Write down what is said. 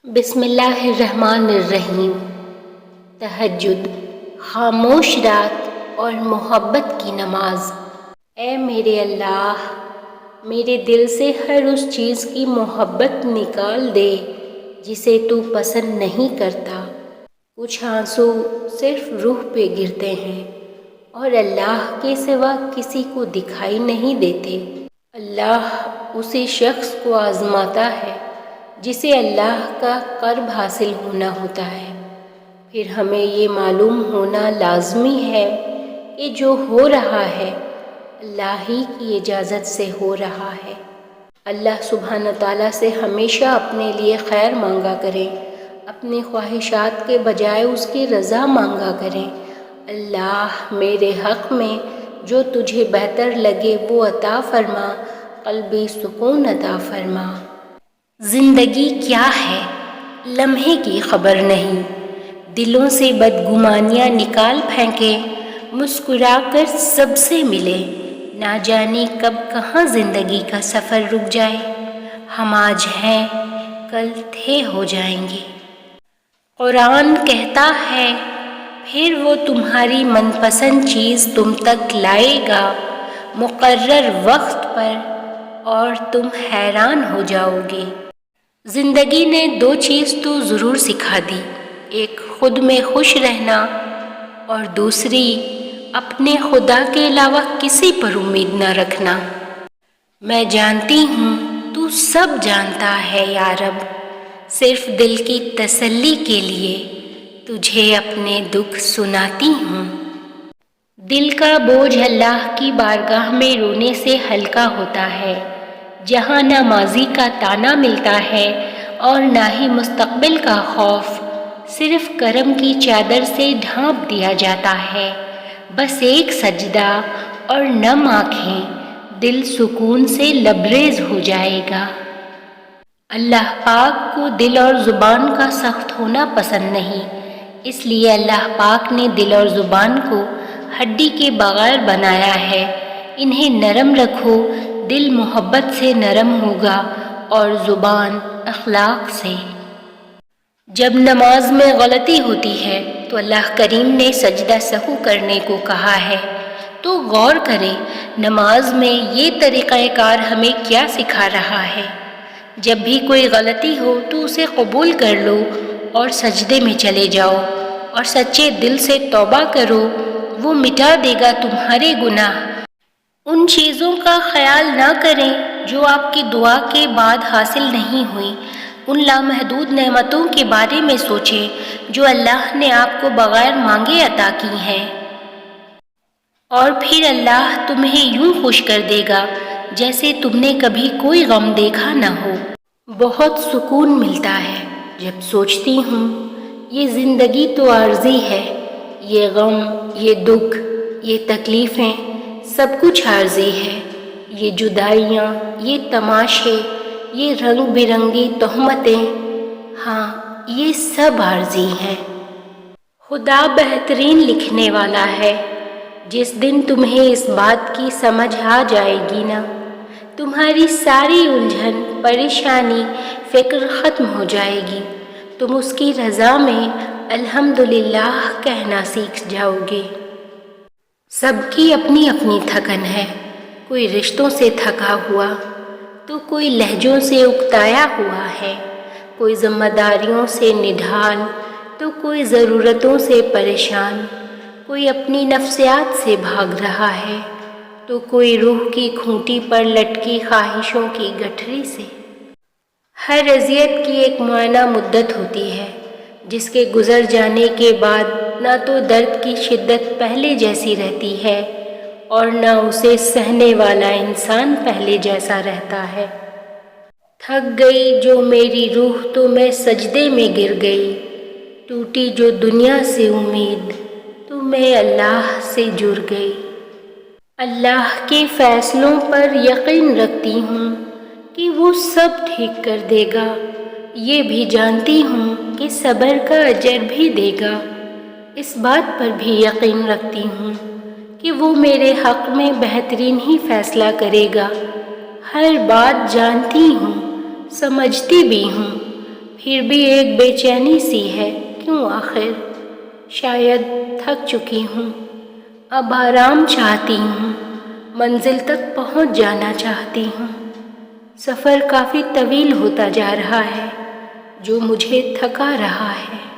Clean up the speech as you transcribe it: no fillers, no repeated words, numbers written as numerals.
بسم اللہ الرحمن الرحیم۔ تہجد، خاموش رات اور محبت کی نماز۔ اے میرے اللہ، میرے دل سے ہر اس چیز کی محبت نکال دے جسے تو پسند نہیں کرتا۔ کچھ آنسو صرف روح پہ گرتے ہیں اور اللہ کے سوا کسی کو دکھائی نہیں دیتے۔ اللہ اسی شخص کو آزماتا ہے جسے اللہ کا قرب حاصل ہونا ہوتا ہے۔ پھر ہمیں یہ معلوم ہونا لازمی ہے کہ جو ہو رہا ہے اللہ ہی کی اجازت سے ہو رہا ہے۔ اللہ سبحانہ تعالیٰ سے ہمیشہ اپنے لیے خیر مانگا کریں، اپنی خواہشات کے بجائے اس کی رضا مانگا کریں۔ اللہ میرے حق میں جو تجھے بہتر لگے وہ عطا فرما، قلبی سکون عطا فرما۔ زندگی کیا ہے لمحے کی خبر نہیں، دلوں سے بدگمانیاں نکال پھینکیں، مسکرا کر سب سے ملے، نہ جانے کب کہاں زندگی کا سفر رک جائے۔ ہم آج ہیں کل تھے ہو جائیں گے۔ قرآن کہتا ہے پھر وہ تمہاری من پسند چیز تم تک لائے گا مقرر وقت پر اور تم حیران ہو جاؤ گے۔ زندگی نے دو چیز تو ضرور سکھا دی، ایک خود میں خوش رہنا اور دوسری اپنے خدا کے علاوہ کسی پر امید نہ رکھنا۔ میں جانتی ہوں تو سب جانتا ہے یا رب، صرف دل کی تسلی کے لیے تجھے اپنے دکھ سناتی ہوں۔ دل کا بوجھ اللہ کی بارگاہ میں رونے سے ہلکا ہوتا ہے، جہاں نہ ماضی کا تانا ملتا ہے اور نہ ہی مستقبل کا خوف، صرف کرم کی چادر سے ڈھانپ دیا جاتا ہے۔ بس ایک سجدہ اور نم آنکھیں، دل سکون سے لبریز ہو جائے گا۔ اللہ پاک کو دل اور زبان کا سخت ہونا پسند نہیں، اس لیے اللہ پاک نے دل اور زبان کو ہڈی کے بغیر بنایا ہے۔ انہیں نرم رکھو، دل محبت سے نرم ہوگا اور زبان اخلاق سے۔ جب نماز میں غلطی ہوتی ہے تو اللہ کریم نے سجدہ سہو کرنے کو کہا ہے، تو غور کریں نماز میں یہ طریقہ کار ہمیں کیا سکھا رہا ہے۔ جب بھی کوئی غلطی ہو تو اسے قبول کر لو اور سجدے میں چلے جاؤ اور سچے دل سے توبہ کرو، وہ مٹا دے گا تمہارے گناہ۔ ان چیزوں کا خیال نہ کریں جو آپ کی دعا کے بعد حاصل نہیں ہوئیں، ان لامحدود نعمتوں کے بارے میں سوچیں جو اللہ نے آپ کو بغیر مانگے عطا کی ہیں، اور پھر اللہ تمہیں یوں خوش کر دے گا جیسے تم نے کبھی کوئی غم دیکھا نہ ہو۔ بہت سکون ملتا ہے جب سوچتی ہوں یہ زندگی تو عارضی ہے، یہ غم، یہ دکھ، یہ تکلیفیں سب کچھ عارضی ہے، یہ جدائیاں، یہ تماشے، یہ رنگ برنگی تہمتیں، ہاں یہ سب عارضی ہیں۔ خدا بہترین لکھنے والا ہے۔ جس دن تمہیں اس بات کی سمجھ آ جائے گی نا، تمہاری ساری الجھن، پریشانی، فکر ختم ہو جائے گی، تم اس کی رضا میں الحمدللہ کہنا سیکھ جاؤ گے۔ سب کی اپنی اپنی تھکن ہے، کوئی رشتوں سے تھکا ہوا تو کوئی لہجوں سے اکتایا ہوا ہے، کوئی ذمہ داریوں سے نڈھال تو کوئی ضرورتوں سے پریشان، کوئی اپنی نفسیات سے بھاگ رہا ہے تو کوئی روح کی کھوٹی پر لٹکی خواہشوں کی گٹھری سے۔ ہر اذیت کی ایک معینہ مدت ہوتی ہے جس کے گزر جانے کے بعد نہ تو درد کی شدت پہلے جیسی رہتی ہے اور نہ اسے سہنے والا انسان پہلے جیسا رہتا ہے۔ تھک گئی جو میری روح تو میں سجدے میں گر گئی، ٹوٹی جو دنیا سے امید تو میں اللہ سے جڑ گئی۔ اللہ کے فیصلوں پر یقین رکھتی ہوں کہ وہ سب ٹھیک کر دے گا، یہ بھی جانتی ہوں کہ صبر کا اجر بھی دے گا، اس بات پر بھی یقین رکھتی ہوں کہ وہ میرے حق میں بہترین ہی فیصلہ کرے گا۔ ہر بات جانتی ہوں، سمجھتی بھی ہوں، پھر بھی ایک بے چینی سی ہے، کیوں آخر؟ شاید تھک چکی ہوں، اب آرام چاہتی ہوں، منزل تک پہنچ جانا چاہتی ہوں۔ سفر کافی طویل ہوتا جا رہا ہے، جو مجھے تھکا رہا ہے۔